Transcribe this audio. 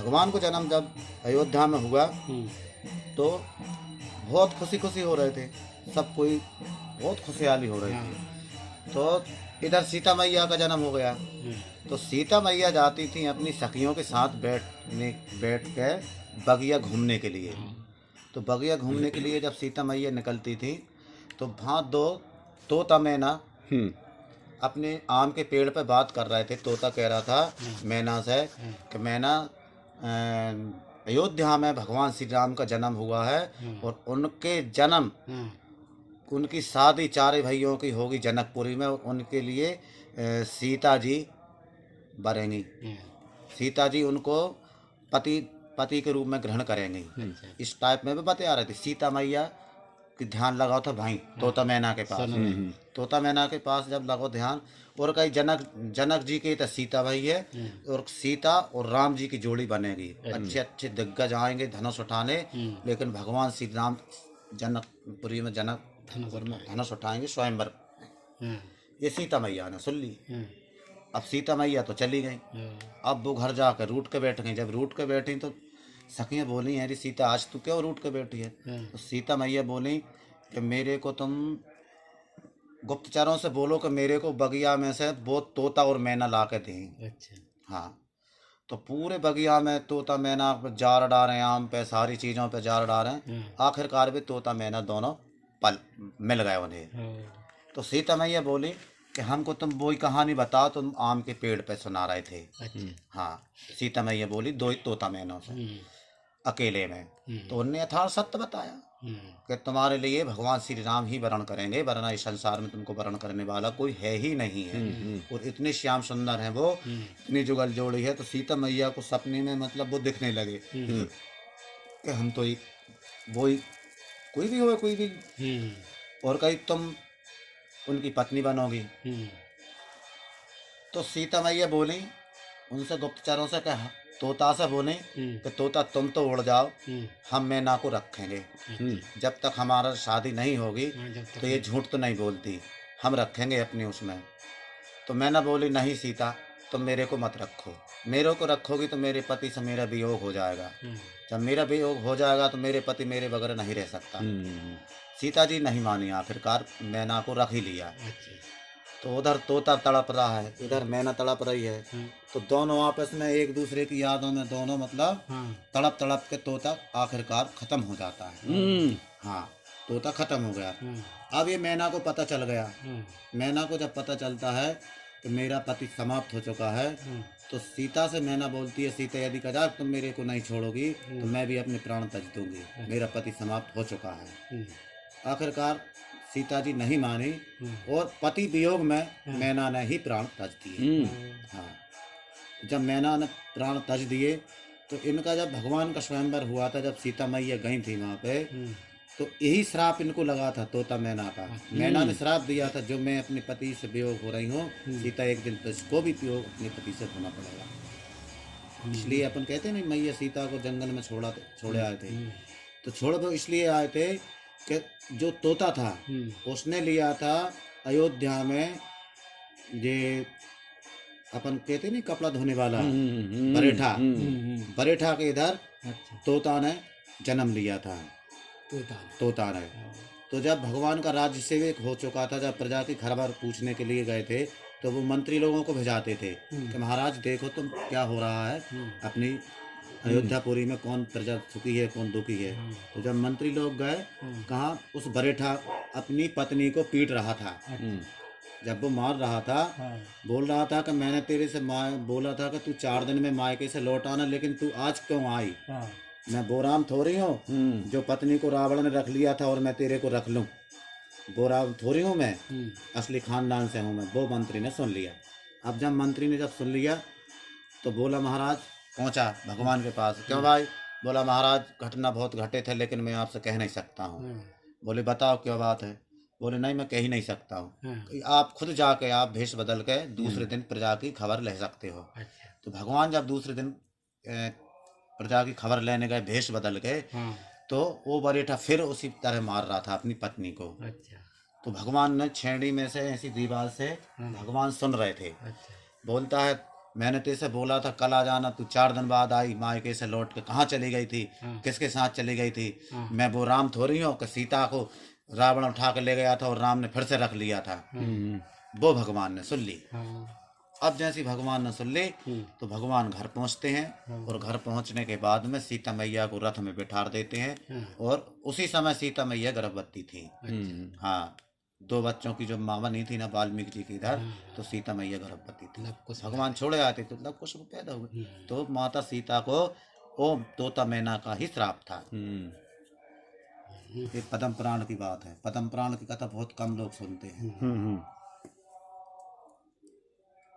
भगवान को जन्म जब अयोध्या में हुआ तो बहुत खुशी खुशी हो रहे थे, सब कोई बहुत खुशहाली हो रही थी। तो इधर सीता मैया का जन्म हो गया। तो सीता मैया जाती थी अपनी सखियों के साथ बैठ के बगिया घूमने के लिए। तो बगिया घूमने के लिए जब सीता मैया निकलती थी तो वहाँ दो तोता मैना अपने आम के पेड़ पर बात कर रहे थे। तोता कह रहा था मैना से कि मैना, अयोध्या में भगवान श्री राम का जन्म हुआ है और उनके जन्म, उनकी शादी चारे भाइयों की होगी जनकपुरी में। उनके लिए सीता जी बनेंगी। सीता जी उनको पति के रूप में ग्रहण करेंगी। इस टाइप में भी बता रहे थे। सीता मैया की ध्यान लगाओ था भाई तोता मैना के पास। तोता मैना के पास जब लगो ध्यान, और कहीं जनक जी के तो सीता भाई है और सीता और राम जी की जोड़ी बनेगी। अच्छे अच्छे दिग्गज आएंगे धनुष उठाने, लेकिन भगवान श्री राम जनकपुरी में धनुष उठाएंगे स्वयंवर। ये सीता मैया ने सुन ली। अब सीता मैया तो चली गई। अब वो घर जाकर रूठ के बैठ गई। जब रूठ के बैठी तो सखियाँ बोली, अरे सीता आज तू क्यों रूठ के बैठी है? तो सीता मैया बोली कि मेरे को तुम गुप्तचरों से बोलो कि मेरे को बगिया में से वो तोता और मैना ला के दें। अच्छा। हाँ, तो पूरे बगिया में तोता मैना जार डालें, आम पे सारी चीज़ों पे जार डालें। आखिरकार भी तोता मैना दोनों पल मिल गए उन्हें। तो सीता मैया बोली कि हमको तुम वही कहानी बताओ तुम आम के पेड़ पे सुना रहे थे। हाँ, सीता मैया बोली दो ही तोता मैनों से अकेले में। तो उनने यथार्थ सत्य बताया कि तुम्हारे लिए भगवान श्री राम ही वरण करेंगे, वरना इस संसार में तुमको वरण करने वाला कोई है ही नहीं है। और इतने श्याम सुंदर हैं वो, इतनी जुगल जोड़ी है। तो सीता मैया को सपने में मतलब वो दिखने लगे कि हम तो वही कोई भी हो, कोई भी, और कहीं तुम उनकी पत्नी बनोगी। तो सीता मैया बोली उनसे गुप्तचरों से कहा, तोता से बोले कि तोता तुम तो उड़ जाओ, हम मैना को रखेंगे जब तक हमारा शादी नहीं होगी। तो ये झूठ तो नहीं बोलती, हम रखेंगे अपनी उसमें। तो मैना बोली नहीं सीता, तुम मेरे को मत रखो। मेरे को रखोगी तो मेरे पति से मेरा वियोग हो जाएगा। जब मेरा वियोग हो जाएगा तो मेरे पति मेरे बगैर नहीं रह सकता। सीता जी नहीं मानी, आखिरकार मैना को रख ही लिया। तो उधर तोता तड़प रहा है, इधर मैना तड़प रही है। तो दोनों आपस में एक दूसरे की यादों में दोनों मतलब तड़प तड़प के तोता आखिरकार खत्म हो जाता है। हाँ, तोता खत्म हो गया। अब ये मैना को पता चल गया। मैना को जब पता चलता है कि मेरा पति समाप्त हो चुका है, तो सीता से मैना बोलती है, सीता यदि कदा तुम मेरे को नहीं छोड़ोगी तो मैं भी अपने प्राण त्याग दूंगी, मेरा पति समाप्त हो चुका है। आखिरकार सीता जी नहीं मानी और पति वियोग में मैना ने ही प्राण त्याग दिए। हाँ, जब मैना ने प्राण त्याग दिए तो इनका जब भगवान का स्वयंवर हुआ था, जब सीता मैया गई थी वहाँ पे, तो यही श्राप इनको लगा था तोता मैना का। मैना ने श्राप दिया था, जो मैं अपने पति से वियोग हो रही हूँ सीता, एक दिन तो इसको भी वियोग अपने पति से होना पड़ेगा। इसलिए अपन कहते नहीं मैया सीता को जंगल में छोड़े आए थे। तो छोड़ दो इसलिए आए थे कि जो तोता था उसने लिया था अयोध्या में, ये अपन कहते नहीं कपड़ा धोने वाला बरेठा के इधर तोता ने जन्म लिया था। तोता ने तो जब भगवान का राज्य सेवक हो चुका था, जब प्रजा की खबर पूछने के लिए गए थे, तो वो मंत्री लोगों को भेजाते थे कि महाराज देखो तुम क्या हो रहा है अपनी अयोध्यापुरी में, कौन प्रजा सुखी है कौन दुखी है। तो जब मंत्री लोग गए, कहाँ उस बरेठा अपनी पत्नी को पीट रहा था। जब वो मार रहा था, बोल रहा था कि मैंने तेरे से बोला था कि तू 4 दिन में मायके से लौट आना, लेकिन तू आज क्यों आई? मैं बोराम थोड़ी हूँ जो पत्नी को रावण ने रख लिया था और मैं तेरे को रख लूँ, बोराम थोड़ी हूँ मैं, असली खानदान से हूँ मैं। वो मंत्री ने सुन लिया। अब जब मंत्री ने जब सुन लिया तो बोला महाराज, पहुँचा भगवान के पास, क्यों भाई? बोला महाराज घटना बहुत घटे थे लेकिन मैं आपसे कह नहीं सकता हूँ। बोले बताओ क्या बात है? बोले नहीं मैं कह ही नहीं सकता हूँ, आप खुद जाके आप भेष बदल के दूसरे दिन प्रजा की खबर ले सकते हो। तो भगवान जब दूसरे दिन प्रजा की खबर लेने गए भेष बदल के, तो वो बरेठा फिर उसी तरह मार रहा था अपनी पत्नी को। तो भगवान ने छेड़ी में से ऐसी दीवार से भगवान सुन रहे थे। बोलता है मैंने तेरे बोला था कल आ जाना, तू 4 दिन बाद आई, मायके से लौट के कहाँ चली गई थी, किसके साथ चली गई थी? मैं वो राम थोड़ी हूँ कि सीता को रावण उठा के ले गया था और राम ने फिर से रख लिया था। वो भगवान ने सुन ली। अब जैसी भगवान ने सुन ली तो भगवान घर पहुंचते हैं, और घर पहुंचने के बाद में सीता मैया को रथ में बिठा देते हैं, और उसी समय सीता मैया गर्भवती थी। हाँ, 2 बच्चों की जो माँ बनी थी ना वाल्मीकि जी की इधर, तो सीता मैया गर्भवती थी। भगवान छोड़े आते तो लव कुश पैदा हुए, तो माता सीता को ओ तोता मैना का ही श्राप था। ये पद्म पुराण की बात है। पद्म पुराण की कथा बहुत कम लोग सुनते हैं।